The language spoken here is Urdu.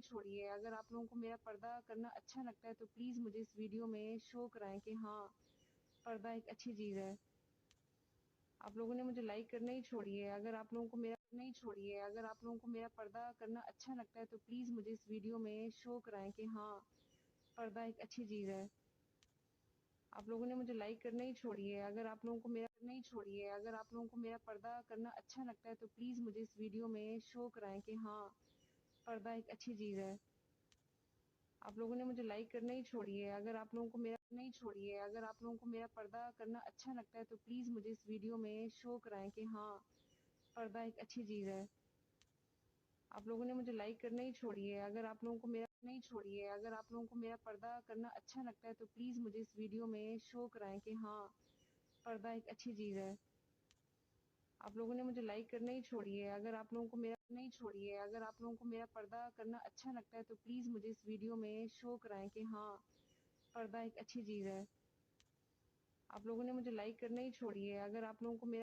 چھوڑیے. اگر آپ لوگوں کو میرا پردہ کرنا اچھا لگتا ہے تو پلیز مجھے اس ویڈیو میں شو کرائیں کہ ہاں پردہ ایک اچھی چیز ہے. آپ لوگوں نے مجھے لائک کرنا ہی چھوڑیے. اگر آپ لوگوں کو میرا پردہ کرنا اچھا لگتا ہے تو پلیز مجھے اس ویڈیو میں شو کرائیں کہ ہاں پردہ ایک اچھی چیز ہے. آپ لوگوں نے مجھے لائک کرنا ہی چھوڑیے. اگر آپ لوگوں کو میرا پردہ کرنا اچھا لگتا ہے تو پلیز مجھے اس ویڈیو میں شو کرائیں کہ ہاں پردہ ایک اچھی چیز ہے. آپ لوگوں نے مجھے لائک کرنا ہی چھوڑیے. اگر آپ لوگوں کو میرا پردہ کرنا اچھا لگتا ہے تو پلیز مجھے اس ویڈیو میں شو کرائیں کہ ہاں پردہ ایک اچھی چیز ہے. آپ لوگوں نے مجھے لائک کرنا ہی چھوڑیے. اگر آپ لوگوں کو میرا پردہ کرنا اچھا لگتا ہے تو پلیز مجھے اس ویڈیو میں شو کرائیں کہ ہاں پردہ ایک اچھی چیز ہے. آپ لوگوں نے مجھے لائک کرنا ہی چھوڑیے. اگر آپ لوگوں کو میرا پردہ کرنا اچھا لگتا ہے تو پلیز مجھے اس ویڈیو میں شو کرائیں کہ ہاں پردہ ایک اچھی چیز ہے. آپ لوگوں نے مجھے لائک کرنا ہی چھوڑیے. اگر آپ لوگوں کو میرا